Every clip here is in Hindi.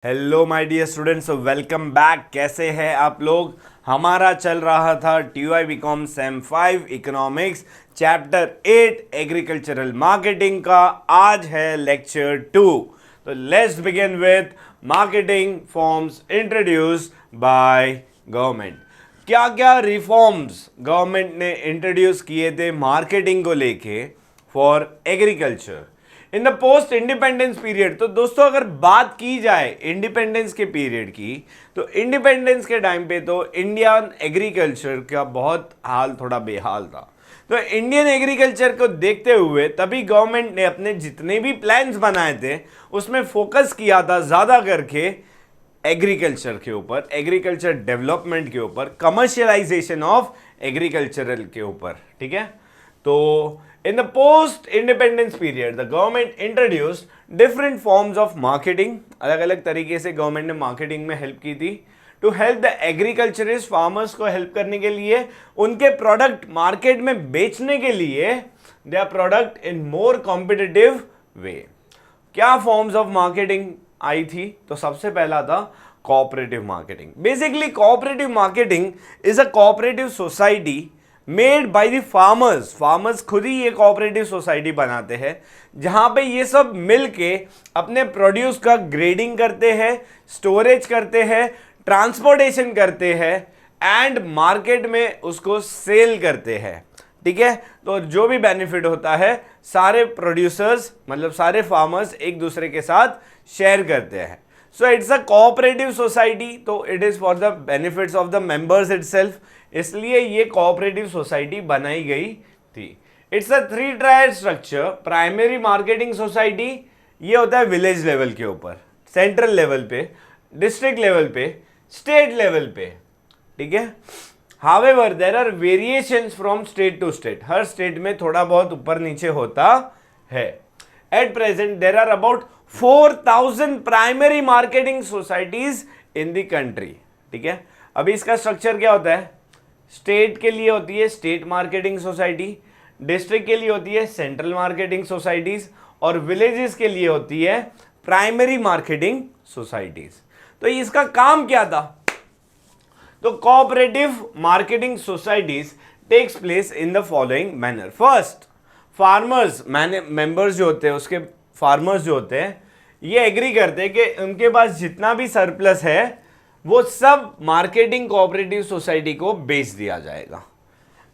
Hello my dear students, welcome back. कैसे हैं आप लोग? हमारा चल रहा था TY BCom same 5 economics chapter 8 agricultural marketing का। आज है लेक्चर 2। तो let's begin with marketing forms introduced by government. क्या क्या रिफॉर्म्स गवर्नमेंट ने इंट्रोड्यूस किए थे मार्केटिंग को लेके for agriculture in the post independence period. तो दोस्तों अगर बात की जाए इंडिपेंडेंस के पीरियड की, तो इंडिपेंडेंस के टाइम पे तो इंडियन एग्रीकल्चर का बहुत हाल थोड़ा बेहाल था। तो इंडियन एग्रीकल्चर को देखते हुए तभी गवर्नमेंट ने अपने जितने भी प्लान्स बनाए थे उसमें फोकस किया था ज़्यादा करके एग्रीकल्चर के ऊपर, एग्रीकल्चर डेवलपमेंट के ऊपर, कमर्शियलाइजेशन ऑफ एग्रीकल्चरल के ऊपर। ठीक है, तो in the post independence period the government introduced different forms of marketing। अलग अलग तरीके से गवर्नमेंट ने मार्केटिंग में हेल्प की थी। To help the agriculturist farmers को हेल्प करने के लिए, उनके प्रोडक्ट मार्केट में बेचने के लिए, their product in more competitive way. क्या फॉर्म्स ऑफ मार्केटिंग आई थी? तो सबसे पहला था cooperative marketing. Basically cooperative marketing is a cooperative society made by the farmers. Farmers खुद ही ये कोऑपरेटिव सोसाइटी बनाते हैं जहां पे ये सब मिलके अपने प्रोड्यूस का ग्रेडिंग करते हैं, स्टोरेज करते हैं, ट्रांसपोर्टेशन करते हैं एंड मार्केट में उसको सेल करते हैं। ठीक है, तो जो भी बेनिफिट होता है सारे प्रोड्यूसर्स मतलब सारे फार्मर्स एक दूसरे के साथ शेयर करते हैं। So it's a cooperative society, तो it is for the benefits of the members itself, इसलिए ये कोऑपरेटिव सोसाइटी बनाई गई थी। It's a 3 tier structure. Primary marketing society ये होता है विलेज लेवल के ऊपर, सेंट्रल लेवल पे, डिस्ट्रिक्ट लेवल पे, स्टेट लेवल पे। ठीक है, however there are variations from state to state. हर स्टेट में थोड़ा बहुत ऊपर नीचे होता है। At present there are about 4000 primary marketing societies in the country. ठीक है, अभी इसका स्ट्रक्चर क्या होता है? स्टेट के लिए होती है स्टेट मार्केटिंग सोसाइटी, डिस्ट्रिक्ट के लिए होती है सेंट्रल मार्केटिंग सोसाइटीज, और विलेजेस के लिए होती है प्राइमरी मार्केटिंग सोसाइटीज। तो इसका काम क्या था? तो cooperative marketing societies takes place in the following manner. First, farmers members जो होते हैं, उसके फार्मर्स जो होते हैं ये एग्री करते हैं कि उनके पास जितना भी सरप्लस है वो सब मार्केटिंग कोऑपरेटिव सोसाइटी को बेच दिया जाएगा।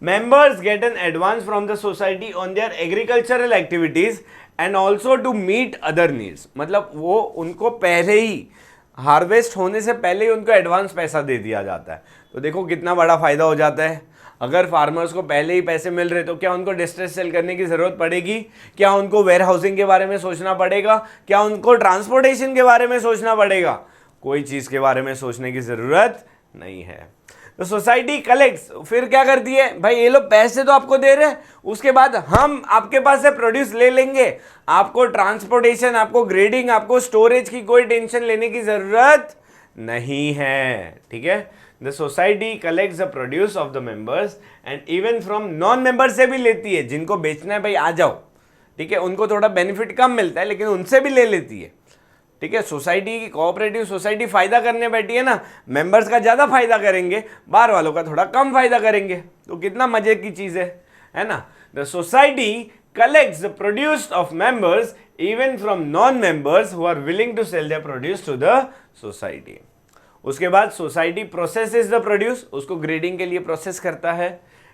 Members get an advance from the society on their agricultural activities and also to meet other needs. मतलब वो उनको पहले ही हार्वेस्ट होने से पहले ही उनको एडवांस पैसा दे दिया जाता है। तो देखो कितना बड़ा फायदा हो जाता है। अगर फार्मर्स को पहले ही पैसे मिल रहे तो क्या उनको डिस्ट्रेस सेल करने की जरूरत पड़ेगी? क्या उनको वेयर हाउसिंग के बारे में सोचना पड़ेगा? क्या उनको ट्रांसपोर्टेशन के बारे में सोचना पड़ेगा? कोई चीज के बारे में सोचने की जरूरत नहीं है। तो सोसाइटी कलेक्ट्स, फिर क्या करती है? भाई ये लोग पैसे तो आपको दे रहे हैं, उसके बाद हम आपके पास से प्रोड्यूस ले लेंगे। आपको ट्रांसपोर्टेशन, आपको ग्रेडिंग, आपको स्टोरेज की कोई टेंशन लेने की जरूरत नहीं है। ठीक है, the society collects the produce of the members and even from non member से भी लेती है। जिनको बेचना है भाई आ जाओ, ठीक है, उनको थोड़ा बेनिफिट कम मिलता है लेकिन उनसे भी ले लेती है। ठीक है, सोसाइटी की कोऑपरेटिव सोसाइटी फायदा करने बैठी है ना, मेंबर्स का ज्यादा फायदा करेंगे, बाहर वालों का थोड़ा कम फायदा करेंगे। तो कितना मजे की चीज है ना। The society collects the produce of members even from non members who are willing to sell their produce to the society. उसके बाद सोसाइटी प्रोसेसेस द प्रोड्यूस, उसको ग्रेडिंग के लिए प्रोसेस करता है,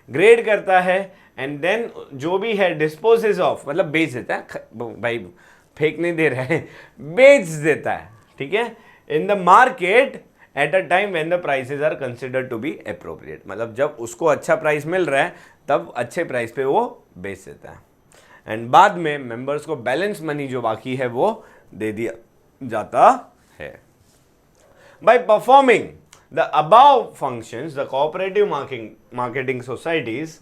ग्रेड करता है एंड देन जो भी है डिस्पोजेस ऑफ, मतलब बेच देता है, भाई फेंक नहीं दे रहा है, बेच देता है। ठीक है, in the market at a time when the prices are considered to be appropriate. मतलब जब उसको अच्छा प्राइस मिल रहा है तब अच्छे प्राइस पे वो बेच देता है एंड बाद में मेंबर्स को बैलेंस मनी जो बाकी है वो दे दिया जाता है। By performing the above functions the cooperative marketing societies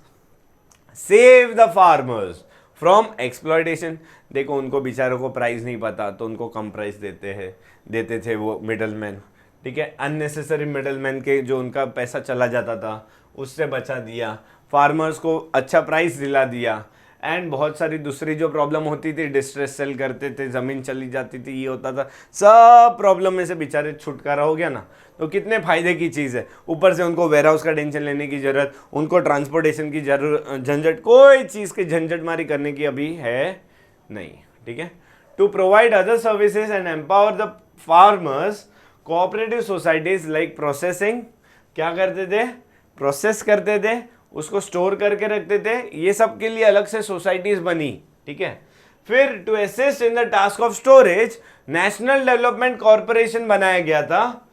save the farmers from exploitation. देखो उनको बेचारों को प्राइस नहीं पता तो उनको कम प्राइस देते थे वो मिडलमैन। ठीक है, अननेसेसरी मिडलमैन के जो उनका पैसा चला जाता था उससे बचा दिया, फार्मर्स को अच्छा प्राइस दिला दिया एंड बहुत सारी दूसरी जो प्रॉब्लम होती थी, डिस्ट्रेस सेल करते थे, ज़मीन चली जाती थी, ये होता था, सब प्रॉब्लम में से बेचारे छुटकारा हो गया ना। तो कितने फायदे की चीज़ है। ऊपर से उनको वेयर हाउस का टेंशन लेने की ज़रूरत, उनको ट्रांसपोर्टेशन की झंझट, कोई चीज़ की झंझटमारी करने की अभी है नहीं। ठीक है। To provide other services and empower the farmers, cooperative societies like processing, क्या करते थे, प्रोसेस करते थे, उसको स्टोर करके रखते थे, ये सब के लिए अलग से सोसाइटीज बनी। ठीक है। फिर to assist in the task of storage, national development corporation बनाया गया था,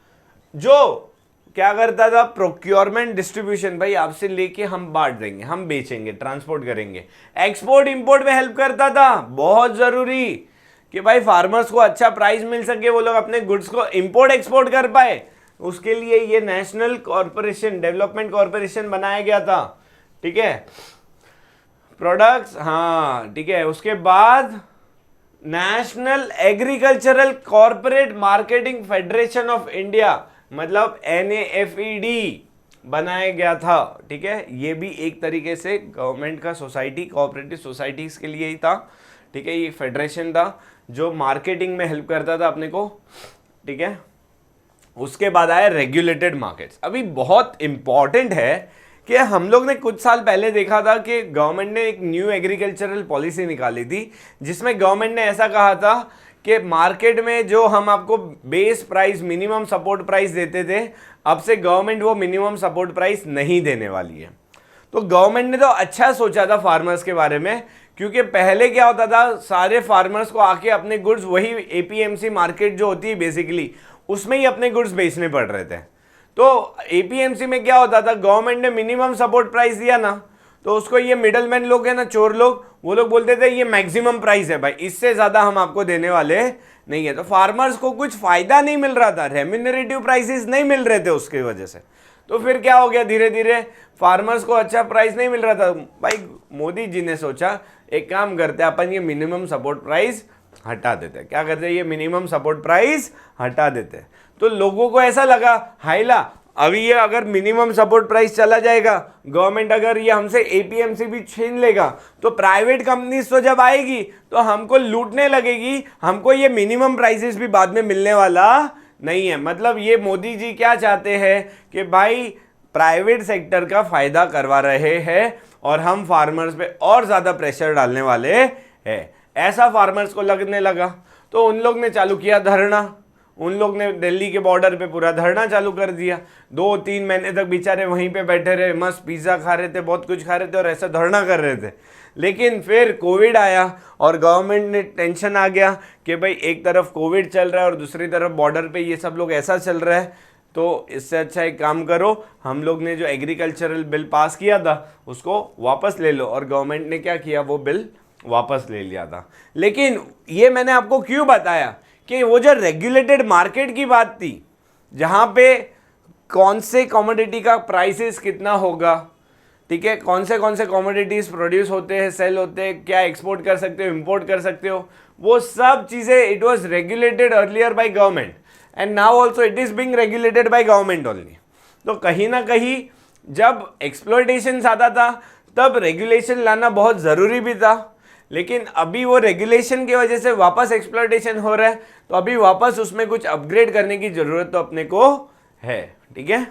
जो क्या करता था, प्रोक्योरमेंट डिस्ट्रीब्यूशन, भाई आपसे लेके हम बांट देंगे, हम बेचेंगे, ट्रांसपोर्ट करेंगे, एक्सपोर्ट इंपोर्ट में हेल्प करता था। बहुत जरूरी कि भाई फार्मर्स को अच्छा प्राइस मिल सके, वो लोग अपने गुड्स को इंपोर्ट एक्सपोर्ट कर पाए, उसके लिए ये नेशनल कॉर्पोरेशन, डेवलपमेंट कॉर्पोरेशन बनाया गया था। ठीक है। प्रोडक्ट्स, हाँ ठीक है। उसके बाद national agricultural corporate marketing federation of India, मतलब NAFED बनाया गया था। ठीक है। ये भी एक तरीके से गवर्नमेंट का सोसाइटी, कोऑपरेटिव सोसाइटीज के लिए ही था। ठीक है। ये फेडरेशन था जो मार्केटिंग में हेल्प करता था अपने को। ठीक है। उसके बाद आया रेगुलेटेड मार्केट्स। अभी बहुत इंपॉर्टेंट है कि हम लोग ने कुछ साल पहले देखा था कि गवर्नमेंट ने एक न्यू एग्रीकल्चरल पॉलिसी निकाली थी, जिसमें गवर्नमेंट ने ऐसा कहा था कि मार्केट में जो हम आपको base price, minimum support price देते थे, अब से गवर्नमेंट वो मिनिमम सपोर्ट प्राइस नहीं देने वाली है। तो गवर्नमेंट ने तो अच्छा सोचा था फार्मर्स के बारे में, क्योंकि पहले क्या होता था, सारे फार्मर्स को आके अपने गुड्स, वही APMC मार्केट जो होती है बेसिकली, उसमें ही अपने गुड्स बेचने पड़ रहे थे। तो APMC में क्या होता था, गवर्नमेंट ने मिनिमम सपोर्ट प्राइस दिया ना, तो उसको ये मिडलमैन लोग है ना, चोर लोग, वो लोग बोलते थे ये मैक्सिमम प्राइस है भाई, इससे ज्यादा हम आपको देने वाले नहीं है। तो फार्मर्स को कुछ फायदा नहीं मिल रहा था, रेम्यूनरेटिव प्राइसेस नहीं मिल रहे थे उसकी वजह से। तो फिर क्या हो गया, धीरे धीरे फार्मर्स को अच्छा प्राइस नहीं मिल रहा था। भाई मोदी जी ने सोचा एक काम करते हैं, अपन ये मिनिमम सपोर्ट प्राइस हटा देते हैं। क्या करते हैं, ये मिनिमम सपोर्ट प्राइस हटा देते हैं। तो लोगों को ऐसा लगा, हाइला अभी ये अगर मिनिमम सपोर्ट प्राइस चला जाएगा, गवर्नमेंट अगर ये हमसे APMC भी छीन लेगा, तो प्राइवेट कंपनीज तो जब आएगी तो हमको लूटने लगेगी, हमको ये मिनिमम प्राइसेस भी बाद में मिलने वाला नहीं है। मतलब ये मोदी जी क्या चाहते हैं कि भाई प्राइवेट सेक्टर का फायदा करवा रहे हैं और हम फार्मर्स पे और ज्यादा प्रेशर डालने वाले हैं, ऐसा फार्मर्स को लगने लगा। तो उन लोग ने चालू किया धरना, उन लोग ने दिल्ली के बॉर्डर पे पूरा धरना चालू कर दिया। 2-3 महीने तक बेचारे वहीं पे बैठे रहे, मस्त पिज्जा खा रहे थे, बहुत कुछ खा रहे थे और ऐसा धरना कर रहे थे। लेकिन फिर कोविड आया और गवर्नमेंट ने टेंशन आ गया कि भाई एक तरफ कोविड चल रहा है और दूसरी तरफ बॉर्डर पे ये सब लोग ऐसा चल रहा है, तो इससे अच्छा एक काम करो, हम लोग ने जो एग्रीकल्चरल बिल पास किया था उसको वापस ले लो। और गवर्नमेंट ने क्या किया, वो बिल वापस ले लिया था। लेकिन ये मैंने आपको क्यों बताया कि वो जो रेगुलेटेड मार्केट की बात थी, जहां पे कौन से कमोडिटी का प्राइसेस कितना होगा, ठीक है, कौन से कमोडिटीज प्रोड्यूस होते हैं, सेल होते हैं, क्या एक्सपोर्ट कर सकते हो, इंपोर्ट कर सकते हो, वो सब चीजें it was regulated earlier by government and now also it is being regulated by government only. तो कहीं ना कहीं जब एक्सप्लॉयटेशन आता था तब रेगुलेशन लाना बहुत जरूरी भी था, लेकिन अभी वो रेगुलेशन की वजह से वापस एक्सप्लॉयटेशन हो रहा है, तो अभी वापस उसमें कुछ अपग्रेड करने की जरूरत तो अपने को है। ठीक है।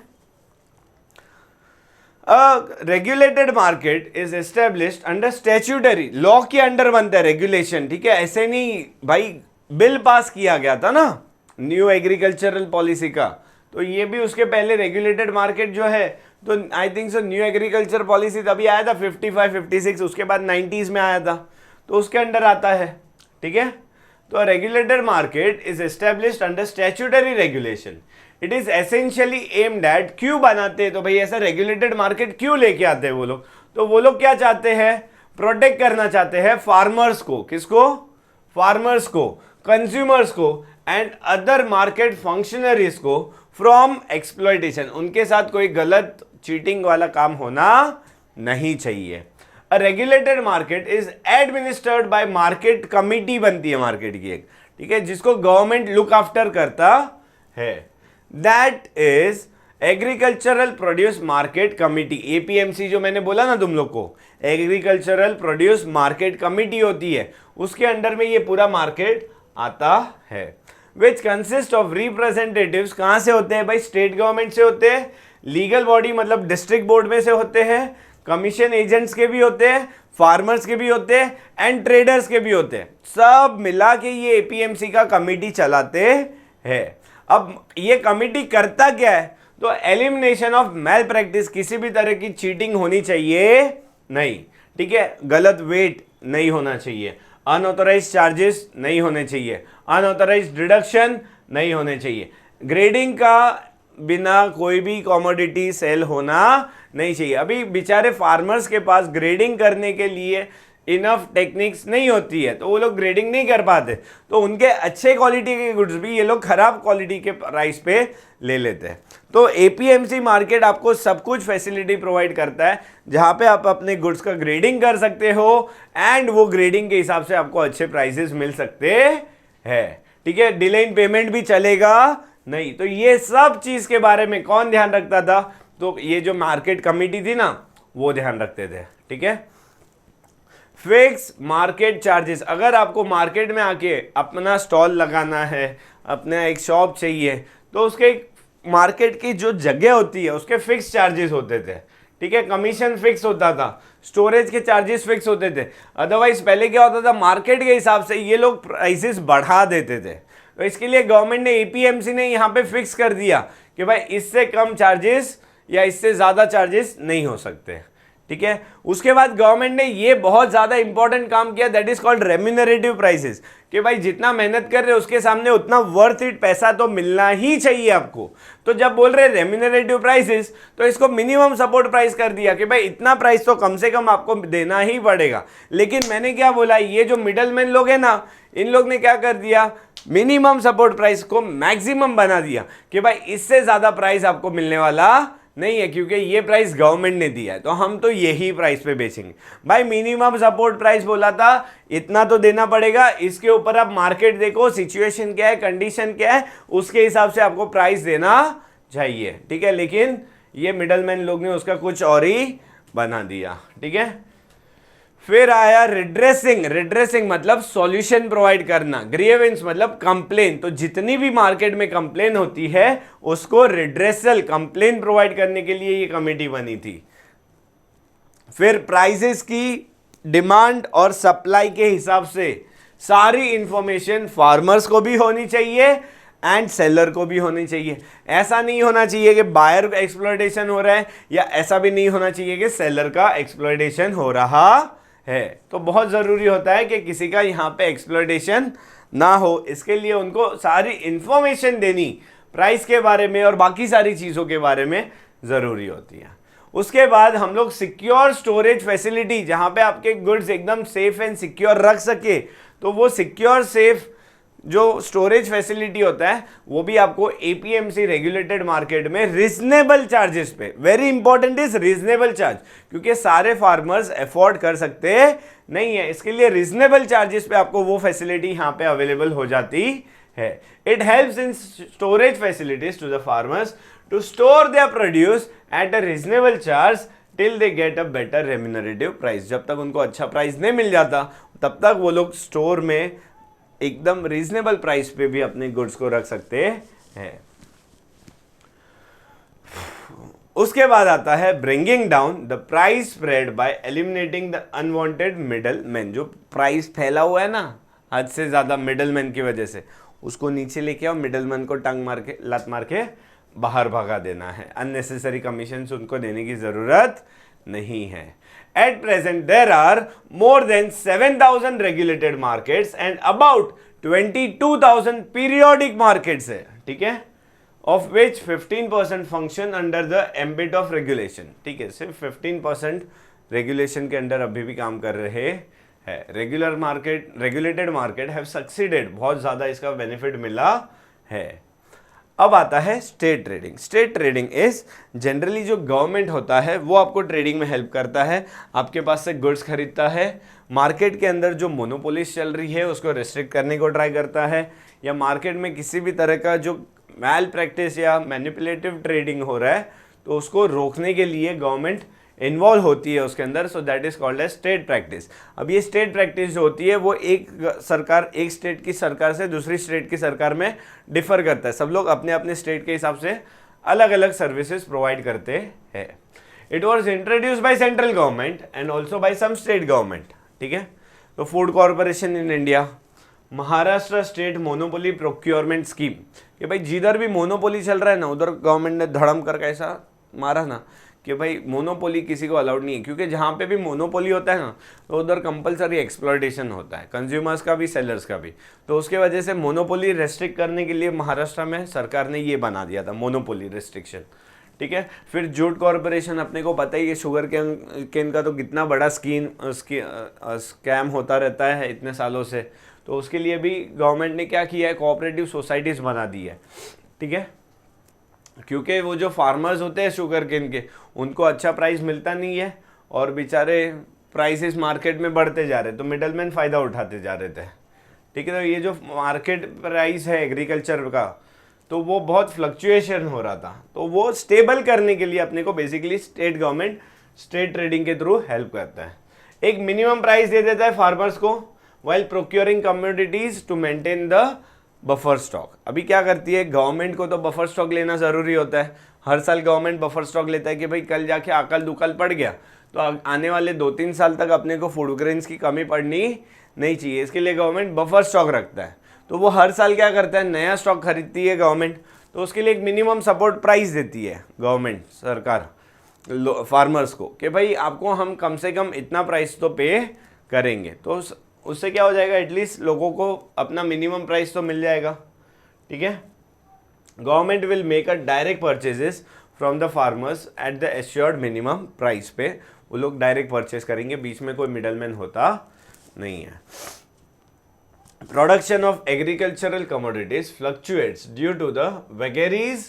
Regulated market is established under statutory law के अंडर बनता है रेगुलेशन। ठीक है, ऐसे नहीं भाई, बिल पास किया गया था ना न्यू एग्रीकल्चरल पॉलिसी का, तो ये भी उसके पहले रेगुलेटेड मार्केट जो है, तो I think so new agriculture policy तभी आया था 55-56, उसके बाद 90s में आया था, तो उसके अंडर आता है। ठीक है। तो regulated market is established under statutory regulation, it is essentially aimed at, क्यों बनाते हैं, तो भाई ऐसा रेगुलेटेड मार्केट क्यों लेके आते हैं वो लोग, तो वो लोग क्या चाहते हैं, प्रोटेक्ट करना चाहते हैं फार्मर्स को। किसको, फार्मर्स को, कंज्यूमर्स को एंड अदर मार्केट फंक्शनरीज को फ्रॉम एक्सप्लॉयटेशन, उनके साथ कोई गलत चीटिंग वाला काम होना नहीं चाहिए। A regulated market is administered by market committee, बनती है मार्केट की एक, ठीक है, जिसको गवर्नमेंट लुक आफ्टर करता है। That is agricultural produce market committee, APMC जो मैंने बोला ना तुम लोग को, एग्रीकल्चरल प्रोड्यूस मार्केट कमिटी होती है, उसके अंडर में ये पूरा मार्केट आता है। विच कंसिस्ट ऑफ रिप्रेजेंटेटिव्स, कहां से होते हैं भाई, स्टेट गवर्नमेंट से होते हैं, लीगल बॉडी मतलब डिस्ट्रिक्ट बोर्ड में से होते हैं, कमीशन एजेंट्स के भी होते हैं, फार्मर्स के भी होते हैं एंड ट्रेडर्स के भी होते हैं, सब मिला के ये एपीएमसी का कमिटी चलाते हैं। अब ये कमिटी करता क्या है, तो एलिमिनेशन ऑफ मैल प्रैक्टिस, किसी भी तरह की चीटिंग होनी चाहिए नहीं, ठीक है, गलत वेट नहीं होना चाहिए, अनऑथोराइज्ड चार्जेस नहीं होने चाहिए, अनऑथोराइज्ड डिडक्शन नहीं होने चाहिए, ग्रेडिंग का बिना कोई भी कॉमोडिटी सेल होना नहीं चाहिए। अभी बेचारे फार्मर्स के पास ग्रेडिंग करने के लिए इनफ टेक्निक्स नहीं होती है, तो वो लोग ग्रेडिंग नहीं कर पाते, तो उनके अच्छे क्वालिटी के गुड्स भी ये लोग खराब क्वालिटी के प्राइस पे ले लेते हैं। तो एपीएमसी मार्केट आपको सब कुछ फैसिलिटी प्रोवाइड करता है, जहां पे आप अपने गुड्स का ग्रेडिंग कर सकते हो एंड वो ग्रेडिंग के हिसाब से आपको अच्छे प्राइसेस मिल सकते हैं, ठीक है, डिले इन पेमेंट भी चलेगा नहीं। तो ये सब चीज के बारे में कौन ध्यान रखता था, तो ये जो मार्केट कमिटी थी ना वो ध्यान रखते थे, ठीक है। फिक्स मार्केट चार्जेस, अगर आपको मार्केट में आके अपना स्टॉल लगाना है, अपना एक शॉप चाहिए, तो उसके मार्केट की जो जगह होती है उसके फिक्स चार्जेस होते थे, ठीक है, कमीशन फिक्स होता था, स्टोरेज के चार्जेस फिक्स होते थे। अदरवाइज पहले क्या होता था, मार्केट के हिसाब से ये लोग प्राइसेस बढ़ा देते थे, तो इसके लिए गवर्नमेंट ने, एपीएमसी ने यहाँ पे फिक्स कर दिया कि भाई इससे कम चार्जेस या इससे ज्यादा चार्जेस नहीं हो सकते, ठीक है। उसके बाद गवर्नमेंट ने ये बहुत ज्यादा इंपॉर्टेंट काम किया, that is called remunerative prices, कि भाई जितना मेहनत कर रहे हो उसके सामने उतना वर्थ इट पैसा तो मिलना ही चाहिए आपको। तो जब बोल रहे रेम्यूनरेटिव प्राइसेस, तो इसको मिनिमम सपोर्ट प्राइस कर दिया कि भाई इतना प्राइस तो कम से कम आपको देना ही पड़ेगा। लेकिन मैंने क्या बोला, ये जो मिडलमैन लोग हैं ना, इन लोग ने क्या कर दिया, मिनिमम सपोर्ट प्राइस को मैक्सिमम बना दिया कि भाई इससे ज्यादा प्राइस आपको मिलने वाला नहीं है, क्योंकि ये प्राइस गवर्नमेंट ने दिया है तो हम तो यही प्राइस पे बेचेंगे। भाई मिनिमम सपोर्ट प्राइस बोला था, इतना तो देना पड़ेगा, इसके ऊपर आप मार्केट देखो, सिचुएशन क्या है, कंडीशन क्या है, उसके हिसाब से आपको प्राइस देना चाहिए, ठीक है। लेकिन ये मिडलमैन लोग ने उसका कुछ और ही बना दिया, ठीक है। फिर आया रिड्रेसिंग, रिड्रेसिंग मतलब सॉल्यूशन प्रोवाइड करना, ग्रीवेंस मतलब कंप्लेन, तो जितनी भी मार्केट में कंप्लेन होती है उसको रिड्रेसल, कंप्लेन प्रोवाइड करने के लिए ये कमेटी बनी थी। फिर प्राइसेस की डिमांड और सप्लाई के हिसाब से सारी इंफॉर्मेशन फार्मर्स को भी होनी चाहिए एंड सेलर को भी होनी चाहिए। ऐसा नहीं होना चाहिए कि बायर एक्सप्लॉयटेशन हो रहा है, या ऐसा भी नहीं होना चाहिए कि सेलर का एक्सप्लॉयटेशन हो रहा है। तो बहुत ज़रूरी होता है कि किसी का यहाँ पे एक्सप्लॉयटेशन ना हो, इसके लिए उनको सारी इंफॉर्मेशन देनी प्राइस के बारे में और बाकी सारी चीज़ों के बारे में ज़रूरी होती है। उसके बाद हम लोग सिक्योर स्टोरेज फैसिलिटी, जहाँ पे आपके गुड्स एकदम सेफ एंड सिक्योर रख सके, तो वो सिक्योर सेफ जो स्टोरेज फैसिलिटी होता है वो भी आपको एपीएमसी रेगुलेटेड मार्केट में रीजनेबल चार्जेस पे, very important is reasonable charge, क्योंकि सारे फार्मर्स अफोर्ड कर सकते नहीं है, इसके लिए रीजनेबल चार्जेस पे आपको वो फैसिलिटी यहाँ पे अवेलेबल हो जाती है। It helps in storage facilities to the farmers to store their produce at a reasonable charge till they get a better remunerative price. जब तक उनको अच्छा प्राइस नहीं मिल जाता तब तक वो लोग स्टोर में एकदम रीजनेबल प्राइस पे भी अपने गुड्स को रख सकते हैं। उसके बाद आता है bringing down the price spread by eliminating the unwanted middle man. जो प्राइस फैला हुआ है ना हद से ज्यादा मिडल मैन की वजह से, उसको नीचे लेके आओ, मिडल मैन को टंग मार के, लत मार के बाहर भगा देना है। अननेसेसरी कमीशन उनको देने की जरूरत नहीं है। At present, there are more than 7,000 regulated markets and about 22,000 periodic markets है, ठीक है, of which 15% function under the ambit of regulation, ठीक है, सिर्फ 15% रेगुलेशन के अंडर अभी भी काम कर रहे हैं। Regular market, regulated market have succeeded, बहुत ज़्यादा इसका बेनिफिट मिला है। अब आता है state trading. State trading is generally जो गवर्नमेंट होता है वो आपको ट्रेडिंग में हेल्प करता है, आपके पास से गुड्स खरीदता है, मार्केट के अंदर जो मोनोपोलिस चल रही है उसको रिस्ट्रिक्ट करने को ट्राई करता है, या मार्केट में किसी भी तरह का जो मैल प्रैक्टिस या मैनिपुलेटिव ट्रेडिंग हो रहा है तो उसको रोकने के लिए गवर्नमेंट इन्वॉल्व होती है उसके अंदर, so that is called as state practice. अब ये स्टेट प्रैक्टिस जो होती है वो एक स्टेट की सरकार से दूसरी स्टेट की सरकार में डिफर करता है। सब लोग अपने अपने स्टेट के हिसाब से अलग अलग सर्विसेज प्रोवाइड करते हैं। It was introduce by central government and also by some state government, ठीक है। तो food corporation in India, Maharashtra state monopoly procurement scheme, कि भाई जिधर भी मोनोपोली चल रहा है ना उधर गवर्नमेंट ने धड़म कर कैसा मारा ना कि भाई मोनोपोली किसी को अलाउड नहीं है, क्योंकि जहाँ पे भी मोनोपोली होता है ना तो उधर कंपलसरी एक्सप्लॉयटेशन होता है, कंज्यूमर्स का भी सेलर्स का भी। तो उसके वजह से मोनोपोली रेस्ट्रिक्ट करने के लिए महाराष्ट्र में सरकार ने ये बना दिया था मोनोपोली रेस्ट्रिक्शन, ठीक है। फिर जूट कॉर्पोरेशन, अपने को पता ही है शुगर केन का तो कितना बड़ा स्कैम होता रहता है इतने सालों से, तो उसके लिए भी गवर्नमेंट ने क्या किया है, कोऑपरेटिव सोसाइटीज़ बना दी है, ठीक है। क्योंकि वो जो फार्मर्स होते हैं शुगर केन के उनको अच्छा प्राइस मिलता नहीं है और बेचारे प्राइसेस मार्केट में बढ़ते जा रहे, तो मिडलमैन फ़ायदा उठाते जा रहे थे, ठीक है। तो ये जो मार्केट प्राइस है एग्रीकल्चर का तो वो बहुत फ्लक्चुएशन हो रहा था, तो वो स्टेबल करने के लिए अपने को basically state government state trading के थ्रू हेल्प करता है। एक मिनिमम प्राइस दे देता है फार्मर्स को while procuring commodities to maintain the buffer stock. अभी क्या करती है गवर्नमेंट को, तो बफर स्टॉक लेना ज़रूरी होता है। हर साल गवर्नमेंट बफर स्टॉक लेता है कि भाई कल जाके अकल दुकल पड़ गया तो आने वाले 2-3 साल तक अपने को फूड ग्रेन्स की कमी पड़नी नहीं चाहिए, इसके लिए गवर्नमेंट बफर स्टॉक रखता है। तो वो हर साल क्या करता है, नया स्टॉक खरीदती है गवर्नमेंट, तो उसके लिए एक मिनिमम सपोर्ट प्राइस देती है गवर्नमेंट सरकार फार्मर्स को कि भाई आपको हम कम से कम इतना प्राइस तो पे करेंगे। तो उससे क्या हो जाएगा, एटलीस्ट लोगों को अपना मिनिमम प्राइस तो मिल जाएगा, ठीक है। Government will make a direct purchases from the farmers at the assured minimum price पे, वो लोग डायरेक्ट परचेज करेंगे, बीच में कोई मिडलमैन होता नहीं है। Production of agricultural commodities fluctuates due to the vagaries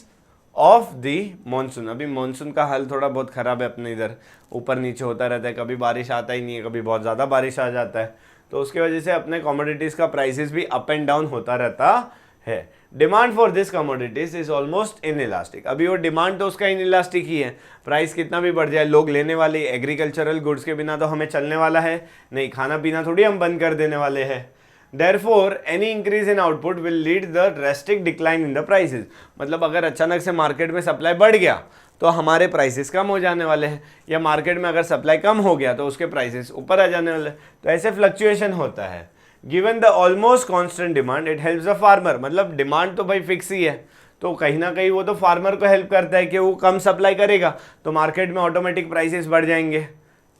of the monsoon. अभी मानसून का हाल थोड़ा बहुत खराब है अपने इधर, ऊपर नीचे होता रहता है, कभी बारिश आता ही नहीं है, कभी बहुत ज़्यादा बारिश आ जाता है, तो उसकी वजह से अपने कमोडिटीज़ का प्राइसेस भी अप एंड डाउन होता रहता है। Demand for this commodities is almost inelastic. अभी वो डिमांड तो उसका इनइलास्टिक ही है, प्राइस कितना भी बढ़ जाए लोग लेने वाले, एग्रीकल्चरल गुड्स के बिना तो हमें चलने वाला है नहीं, खाना पीना थोड़ी हम बंद कर देने वाले हैं। Therefore, any increase in output will lead the drastic decline in the prices। मतलब अगर अचानक से मार्केट में सप्लाई बढ़ गया तो हमारे प्राइसेस कम हो जाने वाले हैं, या मार्केट में अगर सप्लाई कम हो गया तो उसके प्राइसेस ऊपर आ जाने वाले हैं, तो ऐसे फ्लक्चुएशन होता है। Given the almost constant demand it helps the farmer, मतलब डिमांड तो भाई फिक्स ही है, तो कहीं ना कहीं वो तो फार्मर को हेल्प करता है कि वो कम सप्लाई करेगा तो मार्केट में ऑटोमेटिक प्राइसेस बढ़ जाएंगे,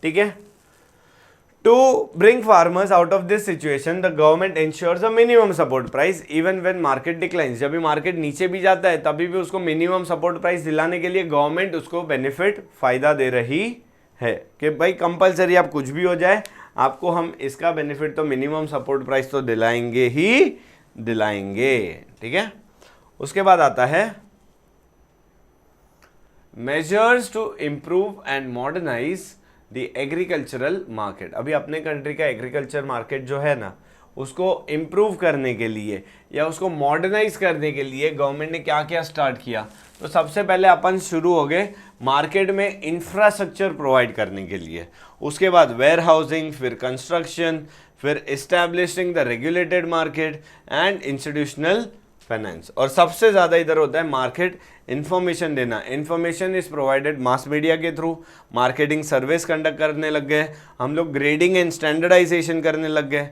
ठीक है। To bring farmers out of this situation, the government ensures a minimum support price even when market declines। जब भी मार्केट नीचे भी जाता है तभी भी उसको मिनिमम सपोर्ट प्राइस दिलाने के लिए गवर्नमेंट उसको बेनिफिट फ़ायदा दे रही है कि भाई कंपलसरी आप कुछ भी हो जाए आपको हम इसका बेनिफिट तो मिनिमम सपोर्ट प्राइस तो दिलाएंगे ही दिलाएंगे, ठीक है। उसके बाद आता है measures to improve and modernise the agricultural market. अभी अपने कंट्री का एग्रीकल्चर मार्केट जो है ना उसको इम्प्रूव करने के लिए या उसको मॉडर्नाइज करने के लिए गवर्नमेंट ने क्या क्या स्टार्ट किया। तो सबसे पहले अपन शुरू हो गए मार्केट में इंफ्रास्ट्रक्चर प्रोवाइड करने के लिए, उसके बाद वेयर हाउसिंग, फिर कंस्ट्रक्शन, फिर establishing the regulated market and institutional finance, और सबसे ज़्यादा इधर होता है मार्केट इन्फॉर्मेशन देना। Information is provided mass media के थ्रू, मार्केटिंग सर्विस कंडक्ट करने लग गए हम लोग, ग्रेडिंग एंड स्टैंडर्डाइजेशन करने लग गए,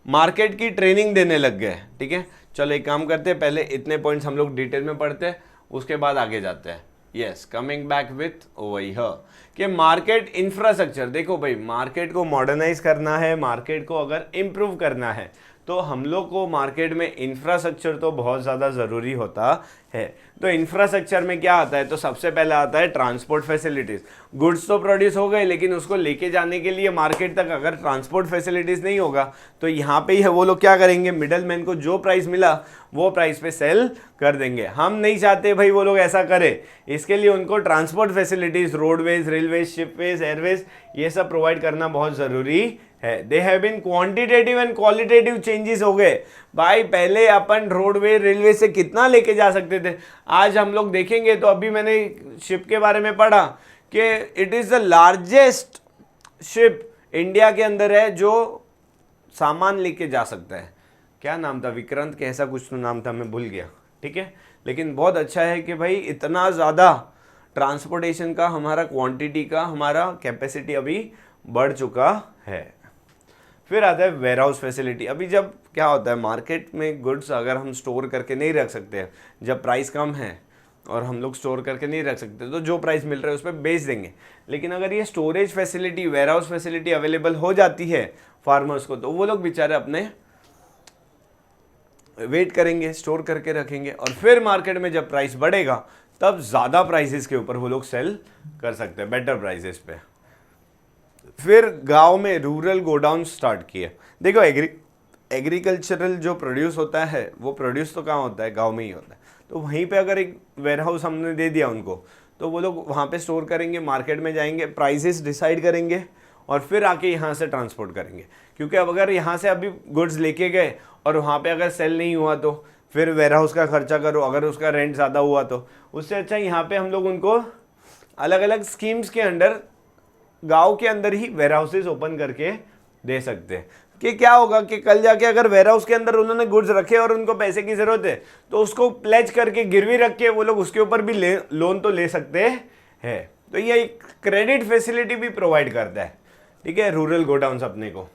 मार्केट की ट्रेनिंग देने लग गए, ठीक है। चलो एक काम करते हैं, पहले इतने पॉइंट्स हम लोग डिटेल में पढ़ते हैं, उसके बाद आगे जाते हैं। यस, कमिंग बैक विथ वही है कि मार्केट इंफ्रास्ट्रक्चर। देखो भाई, मार्केट को मॉडर्नाइज करना है, मार्केट को अगर इम्प्रूव करना है तो हम लोग को मार्केट में इंफ्रास्ट्रक्चर तो बहुत ज़्यादा ज़रूरी होता है। तो इंफ्रास्ट्रक्चर में क्या आता है, तो सबसे पहले आता है ट्रांसपोर्ट फैसिलिटीज़। गुड्स तो प्रोड्यूस हो गए लेकिन उसको लेके जाने के लिए मार्केट तक अगर ट्रांसपोर्ट फैसिलिटीज़ नहीं होगा तो यहाँ पे ही है वो लोग क्या करेंगे, मिडल मैन को जो प्राइस मिला वो प्राइस पे सेल कर देंगे। हम नहीं चाहते भाई वो लोग ऐसा करें, इसके लिए उनको transport facilities, roadways, railways, shipways, airways, ये सब प्रोवाइड करना बहुत ज़रूरी है। They have been quantitative and qualitative changes हो गए भाई। पहले अपन रोडवे, रेलवे से कितना लेके जा सकते थे। आज हम लोग देखेंगे तो अभी मैंने शिप के बारे में पढ़ा कि it is the largest ship India के अंदर है जो सामान लेके जा सकता है। क्या नाम था, विक्रांत के ऐसा कुछ तो नाम था, मैं भूल गया, ठीक है। लेकिन बहुत अच्छा है कि भाई इतना ज़्यादा ट्रांसपोर्टेशन का हमारा क्वांटिटी का हमारा कैपेसिटी अभी बढ़ चुका है। फिर आता है वेयर हाउस फैसिलिटी। अभी जब क्या होता है मार्केट में गुड्स अगर हम स्टोर करके नहीं रख सकते, जब प्राइस कम है और हम लोग स्टोर करके नहीं रख सकते तो जो प्राइस मिल रहा है उस पर बेच देंगे। लेकिन अगर ये storage facility, warehouse facility available हो जाती है फार्मर्स को, तो वो लोग बेचारे अपने वेट करेंगे, स्टोर करके रखेंगे, और फिर मार्केट में जब प्राइस बढ़ेगा तब ज़्यादा प्राइसेस के ऊपर वो लोग सेल कर सकते हैं, बेटर प्राइसेस पे। फिर गांव में रूरल गोडाउन स्टार्ट किए। देखो एग्रीकल्चरल जो प्रोड्यूस होता है वो प्रोड्यूस तो कहाँ होता है, गांव में ही होता है। तो वहीं पे अगर एक वेयर हाउस हमने दे दिया उनको, तो वो लोग वहाँ पे स्टोर करेंगे, मार्केट में जाएंगे, प्राइसेस डिसाइड करेंगे और फिर आके यहाँ से ट्रांसपोर्ट करेंगे। क्योंकि अब अगर यहाँ से अभी गुड्स लेके गए और वहाँ पे अगर सेल नहीं हुआ तो फिर वेयर हाउस का खर्चा करो, अगर उसका रेंट ज़्यादा हुआ तो उससे अच्छा यहाँ पे हम लोग उनको अलग अलग स्कीम्स के अंडर गांव के अंदर ही वेयर हाउसेज ओपन करके दे सकते हैं। कि क्या होगा कि कल जाके अगर वेयर हाउस के अंदर उन्होंने गुड्स रखे और उनको पैसे की ज़रूरत है तो उसको प्लेज करके गिरवी रख के वो लोग उसके ऊपर भी लोन तो ले सकते हैं। तो ये एक क्रेडिट फैसिलिटी भी प्रोवाइड करता है, ठीक है, रूरल गोडाउन्स अपने को।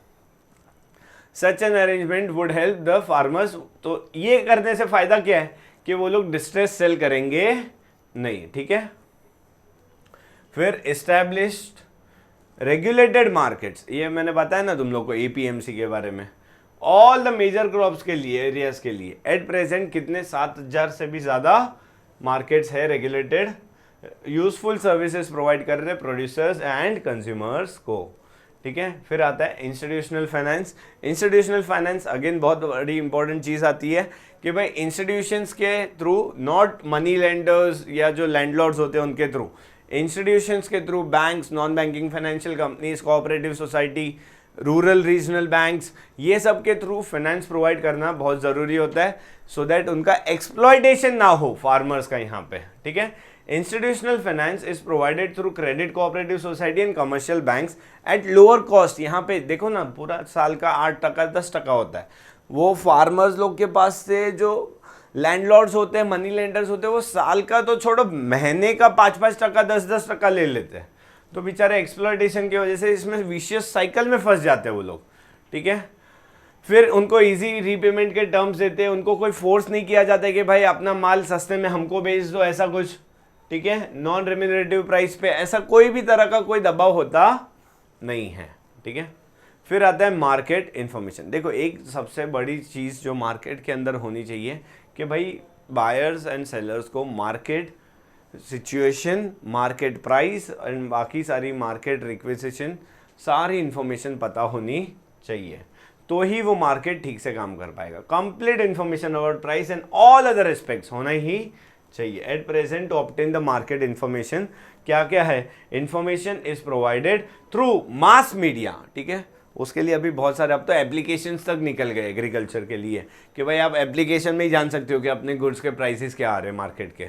Such an arrangement would help the farmers. तो ये करने से फायदा क्या है कि वो लोग डिस्ट्रेस सेल करेंगे नहीं, ठीक है। फिर एस्टैब्लिश्ड रेगुलेटेड मार्केट्स, ये मैंने बताया ना तुम लोग को एपीएमसी के बारे में, ऑल द मेजर क्रॉप्स के लिए, एरियाज के लिए। एट प्रेजेंट कितने 7000 से भी ज़्यादा मार्केट्स है रेगुलेटेड, यूजफुल सर्विसेज प्रोवाइड कर रहे हैं प्रोड्यूसर्स एंड कंज्यूमर्स को, ठीक है। फिर आता है institutional finance. Institutional finance again बहुत बड़ी इंपॉर्टेंट चीज़ आती है कि भाई इंस्टीट्यूशंस के थ्रू, नॉट मनी लेंडर्स या जो लैंडलॉर्ड्स होते हैं उनके थ्रू, इंस्टीट्यूशंस के through, banks, non banking financial companies, cooperative society, rural regional banks, ये सब के थ्रू फाइनेंस प्रोवाइड करना बहुत ज़रूरी होता है सो दैट उनका एक्सप्लॉयटेशन ना हो फार्मर्स का यहाँ पे, ठीक है। Institutional finance is provided through credit cooperative society and commercial banks at lower cost. यहाँ पे देखो ना पूरा साल का 8% 10% होता है, वो फार्मर्स लोग के पास से जो लैंडलॉर्ड्स होते हैं, मनी लेंडर्स होते हैं, वो साल का तो छोड़ो महीने का 5-5%, 10-10% ले लेते हैं। तो बेचारे एक्सप्लॉयटेशन की वजह से इसमें विशियस साइकिल में फंस जाते हैं वो लोग, ठीक है। फिर उनको इजी रीपेमेंट के टर्म्स देते हैं, उनको कोई फोर्स नहीं किया जाता है कि भाई अपना माल सस्ते में हमको बेच दो, ऐसा कुछ, ठीक है। नॉन रेम्यूनरेटिव प्राइस पे ऐसा कोई भी तरह का कोई दबाव होता नहीं है, ठीक है। फिर आता है मार्केट इन्फॉर्मेशन। देखो एक सबसे बड़ी चीज़ जो मार्केट के अंदर होनी चाहिए कि भाई बायर्स एंड सेलर्स को market situation, market price and बाकी सारी मार्केट रिक्वेजिशन, सारी इन्फॉर्मेशन पता होनी चाहिए, तो ही वो मार्केट ठीक से काम कर पाएगा। Complete information about price and all other aspects होना ही चाहिए at present to obtain the market information. क्या क्या है, information is provided through mass media, ठीक है। उसके लिए अभी बहुत सारे अब तो एप्लीकेशंस तक निकल गए एग्रीकल्चर के लिए कि भाई आप एप्लीकेशन में ही जान सकते हो कि अपने गुड्स के प्राइसेस क्या आ रहे हैं मार्केट के,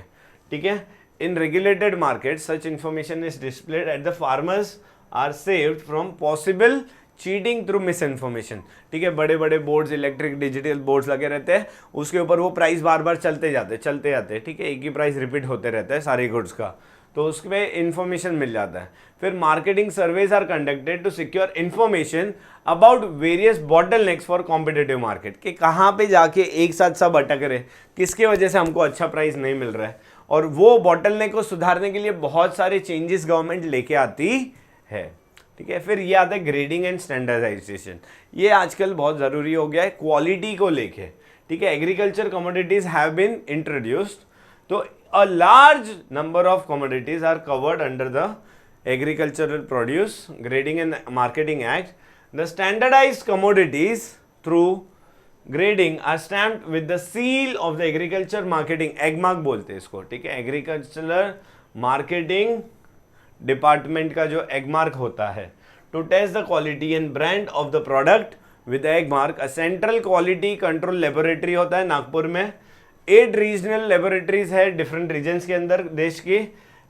ठीक है। In regulated market such information is displayed at the farmers are saved from possible cheating through misinformation, ठीक है। बड़े बड़े बोर्ड्स, इलेक्ट्रिक डिजिटल बोर्ड्स लगे रहते हैं, उसके ऊपर वो प्राइस बार बार चलते जाते हैं, ठीक है। एक ही प्राइस रिपीट होते रहता है सारे गुड्स का, तो उसमें इंफॉर्मेशन मिल जाता है। फिर marketing surveys are conducted to secure information about various bottlenecks for competitive market, कि कहाँ पे जाके एक साथ सब अटक रहे, किसके वजह से हमको अच्छा प्राइस नहीं मिल रहा है, और वो बॉटलनेक को सुधारने के लिए बहुत सारे चेंजेस गवर्नमेंट लेके आती है, ठीक है। फिर ये आता है ग्रेडिंग एंड स्टैंडर्डाइजेशन। ये आजकल बहुत ज़रूरी हो गया है क्वालिटी को लेके, ठीक है। Agriculture commodities have been introduced, तो a large number of commodities are covered under the Agricultural Produce Grading and Marketing Act. The standardized commodities through grading are stamped with the seal of the Agriculture Marketing, AGMARK बोलते हैं इसको, ठीक है। एग्रीकल्चरल मार्केटिंग डिपार्टमेंट का जो AGMARK होता है, to test the quality and brand of the product with AGMARK, a central quality control laboratory होता है नागपुर में, 8 रीजनल लेबोरेटरीज है डिफरेंट रीजन्स के अंदर देश के,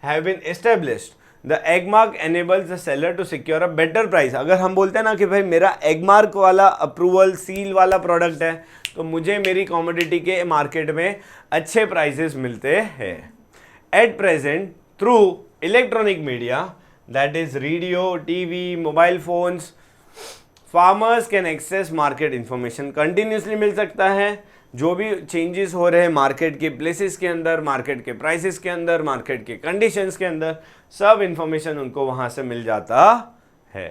have been established. The Agmark enables the seller to secure a better price. अगर हम बोलते हैं ना कि भाई मेरा एग मार्क वाला अप्रूवल सील वाला प्रोडक्ट है तो मुझे मेरी कॉमोडिटी के मार्केट में अच्छे प्राइसेस मिलते हैं। At present through electronic media that is radio, TV, mobile phones, farmers can access market information. Continuously मिल सकता है, जो भी चेंजेस हो रहे हैं मार्केट के प्लेसेस के अंदर, मार्केट के प्राइसेस के अंदर, मार्केट के कंडीशंस के अंदर, सब इंफॉर्मेशन उनको वहां से मिल जाता है।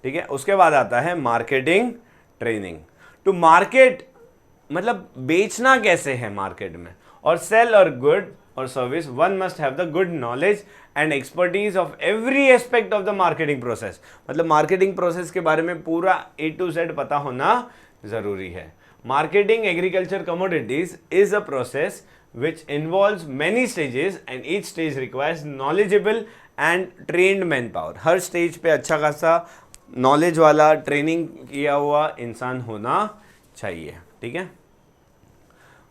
ठीक है, उसके बाद आता है मार्केटिंग ट्रेनिंग। टू मार्केट मतलब बेचना कैसे है मार्केट में, और सेल और गुड और service, one must have the good knowledge and expertise of every aspect of the marketing process. मतलब मार्केटिंग प्रोसेस के बारे में पूरा A to Z पता होना जरूरी है। Marketing agriculture commodities is a process which involves many stages and each stage requires knowledgeable and trained manpower। Her stage पे अच्छा खासा नॉलेज वाला ट्रेनिंग किया हुआ इंसान होना चाहिए। ठीक है,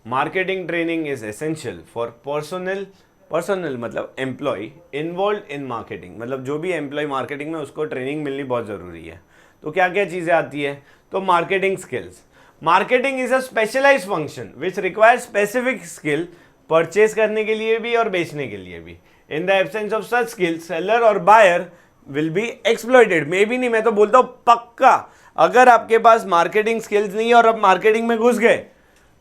marketing training is essential for personal मतलब एम्प्लॉय इन्वॉल्व इन मार्केटिंग। मतलब जो भी एम्प्लॉय मार्केटिंग में उसको ट्रेनिंग मिलनी बहुत ज़रूरी है। तो क्या क्या चीज़ें आती है, तो marketing skills. Marketing is a specialise function which requires specific skill purchase करने के लिए भी और बेचने के लिए भी। In the absence of such skill seller और बायर विल बी एक्सप्लॉइटेड। मे भी नहीं, मैं तो बोलता हूँ पक्का, अगर आपके पास मार्केटिंग स्किल्स नहीं है और आप मार्केटिंग में घुस गए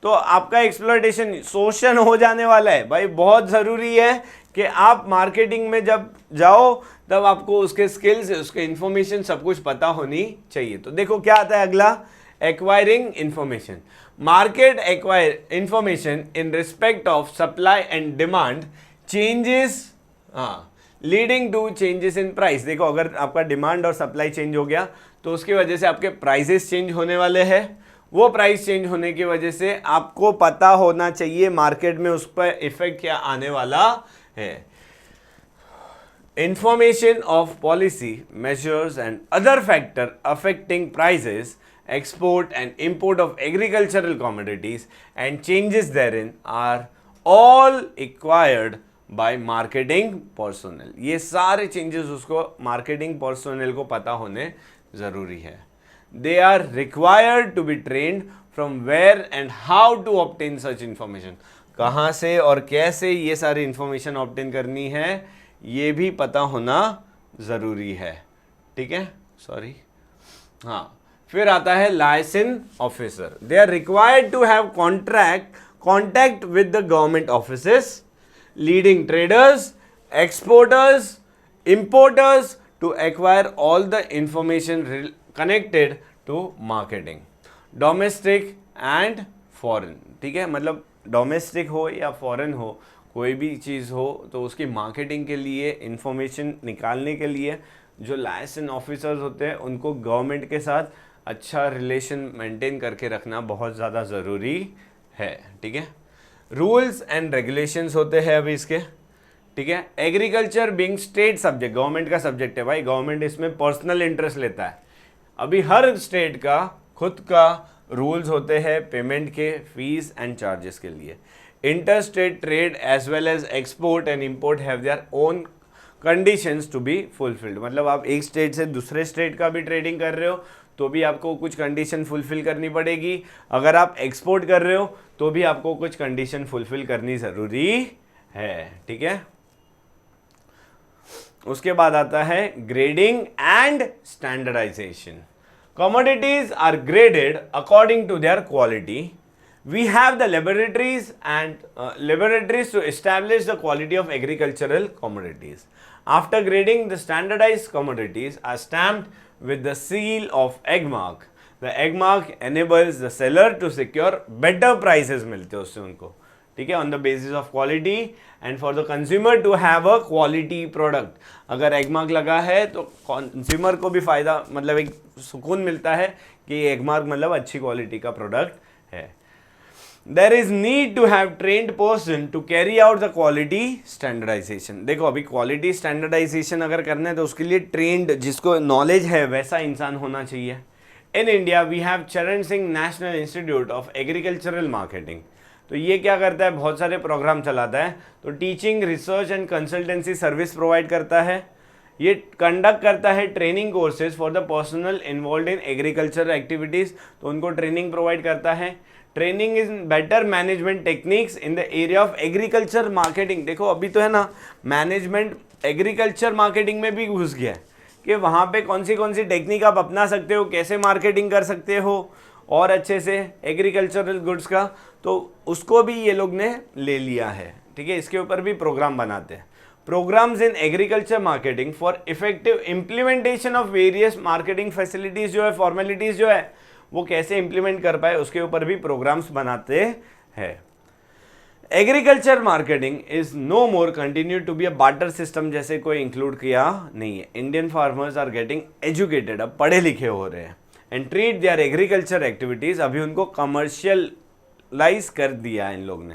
तो आपका एक्सप्लॉइटेशन, शोषण हो जाने वाला है। भाई बहुत ज़रूरी है कि आप मार्केटिंग में जब जाओ तब आपको उसके स्किल्स, उसके इंफॉर्मेशन सब कुछ पता होनी चाहिए। तो देखो क्या आता है अगला, acquiring information. Market acquire information in respect of supply and demand changes leading to changes in price. देखो अगर आपका डिमांड और सप्लाई चेंज हो गया तो उसकी वजह से आपके प्राइसेस चेंज होने वाले हैं। वो प्राइस चेंज होने की वजह से आपको पता होना चाहिए मार्केट में उस पर इफेक्ट क्या आने वाला है। Information of policy measures and other factor affecting prices, export and import of agricultural commodities and changes therein are all acquired by marketing personnel। ये सारे changes उसको marketing personnel को पता होने ज़रूरी है। They are required to be trained from where and how to obtain such information। कहाँ से और कैसे ये सारी information obtain करनी है ये भी पता होना ज़रूरी है। ठीक है, सॉरी, हाँ। फिर आता है licence officer. They are required to have contact with the government offices, leading traders, exporters, importers to acquire all the information connected to marketing, domestic and foreign. ठीक है, मतलब डोमेस्टिक हो या फॉरेन हो, कोई भी चीज़ हो तो उसकी मार्केटिंग के लिए, इंफॉर्मेशन निकालने के लिए जो लाइसेंस ऑफिसर्स होते हैं उनको गवर्नमेंट के साथ अच्छा रिलेशन मेंटेन करके रखना बहुत ज़्यादा ज़रूरी है। ठीक है, रूल्स एंड रेगुलेशंस होते हैं अभी इसके। ठीक है, agriculture being state subject, government का सब्जेक्ट है भाई, गवर्नमेंट इसमें पर्सनल इंटरेस्ट लेता है। अभी हर स्टेट का खुद का रूल्स होते हैं पेमेंट के, फीस एंड चार्जेस के लिए। Inter state trade as well as export and import have their own conditions to be fulfilled. मतलब आप एक स्टेट से दूसरे स्टेट का भी ट्रेडिंग कर रहे हो तो भी आपको कुछ कंडीशन फुलफिल करनी पड़ेगी। अगर आप एक्सपोर्ट कर रहे हो तो भी आपको कुछ कंडीशन फुलफिल करनी ज़रूरी है। ठीक है, उसके बाद आता है grading and standardisation. Commodities are graded according to their quality. We have the laboratories to establish the quality of agricultural commodities. After grading, the standardized commodities are stamped with the seal of egg mark. The egg mark enables the seller to secure better prices मिलते हैं उससे उनको। ठीक है, on the basis of quality and for the consumer to have a quality product। अगर एग मार्क लगा है तो कंज्यूमर को भी फ़ायदा, मतलब एक सुकून मिलता है कि एग मार्क मतलब अच्छी क्वालिटी का प्रोडक्ट है। There is need to have trained person to carry out the quality standardization। देखो अभी quality standardization अगर करना है तो उसके लिए trained, जिसको knowledge है वैसा इंसान होना चाहिए। In India we have Charan Singh National Institute of Agricultural Marketing। तो ये क्या करता है, बहुत सारे प्रोग्राम चलाता है। तो teaching, research and consultancy service provide करता है। ये कंडक्ट करता है training courses for the personal involve in agriculture activities, तो उनको ट्रेनिंग प्रोवाइड करता है। Training in better management techniques in the area of agriculture marketing. देखो अभी तो है ना, मैनेजमेंट एग्रीकल्चर मार्केटिंग में भी घुस गया है कि वहाँ पे कौन सी टेक्निक आप अपना सकते हो, कैसे मार्केटिंग कर सकते हो और अच्छे से एग्रीकल्चरल गुड्स का, तो उसको भी ये लोग ने ले लिया है। ठीक है, इसके ऊपर भी प्रोग्राम बनाते हैं। Programmes in agriculture marketing for effective implementation of various marketing facilities जो है, फॉर्मेलिटीज़ जो है, वो कैसे इंप्लीमेंट कर पाए उसके ऊपर भी प्रोग्राम्स बनाते हैं। Agriculture marketing is no more continue to be a barter system, जैसे कोई इंक्लूड किया नहीं है। Indian farmers are getting educated, अब पढ़े लिखे हो रहे हैं, and treat their agriculture activities, अभी उनको कमर्शियलाइज कर दिया है इन लोग ने।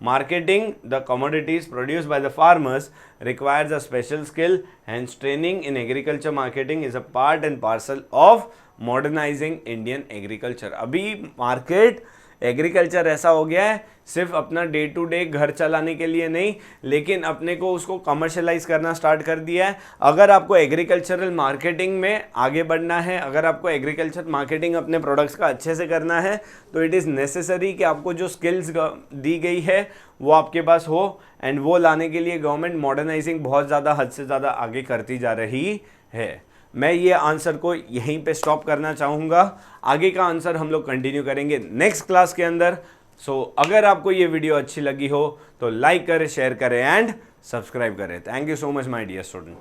Marketing the commodities produce by the farmers requires a special skill, hence training in agriculture marketing is a part and parcel of modernising Indian agriculture. अभी मार्केट एग्रीकल्चर ऐसा हो गया है, सिर्फ अपना डे टू डे घर चलाने के लिए नहीं, लेकिन अपने को उसको कमर्शलाइज करना स्टार्ट कर दिया है। अगर आपको एग्रीकल्चरल मार्केटिंग में आगे बढ़ना है, अगर आपको एग्रीकल्चर मार्केटिंग अपने प्रोडक्ट्स का अच्छे से करना है, तो इट इज़ नेसेसरी कि आपको जो स्किल्स दी गई है वो आपके पास हो, एंड वो लाने के लिए गवर्नमेंट मॉडर्नाइजिंग बहुत ज़्यादा, हद से ज़्यादा आगे करती जा रही है। मैं ये आंसर को यहीं पे स्टॉप करना चाहूँगा, आगे का आंसर हम लोग कंटिन्यू करेंगे नेक्स्ट क्लास के अंदर। सो अगर आपको ये वीडियो अच्छी लगी हो तो लाइक करें, शेयर करें एंड सब्सक्राइब करें। Thank you so much my dear student.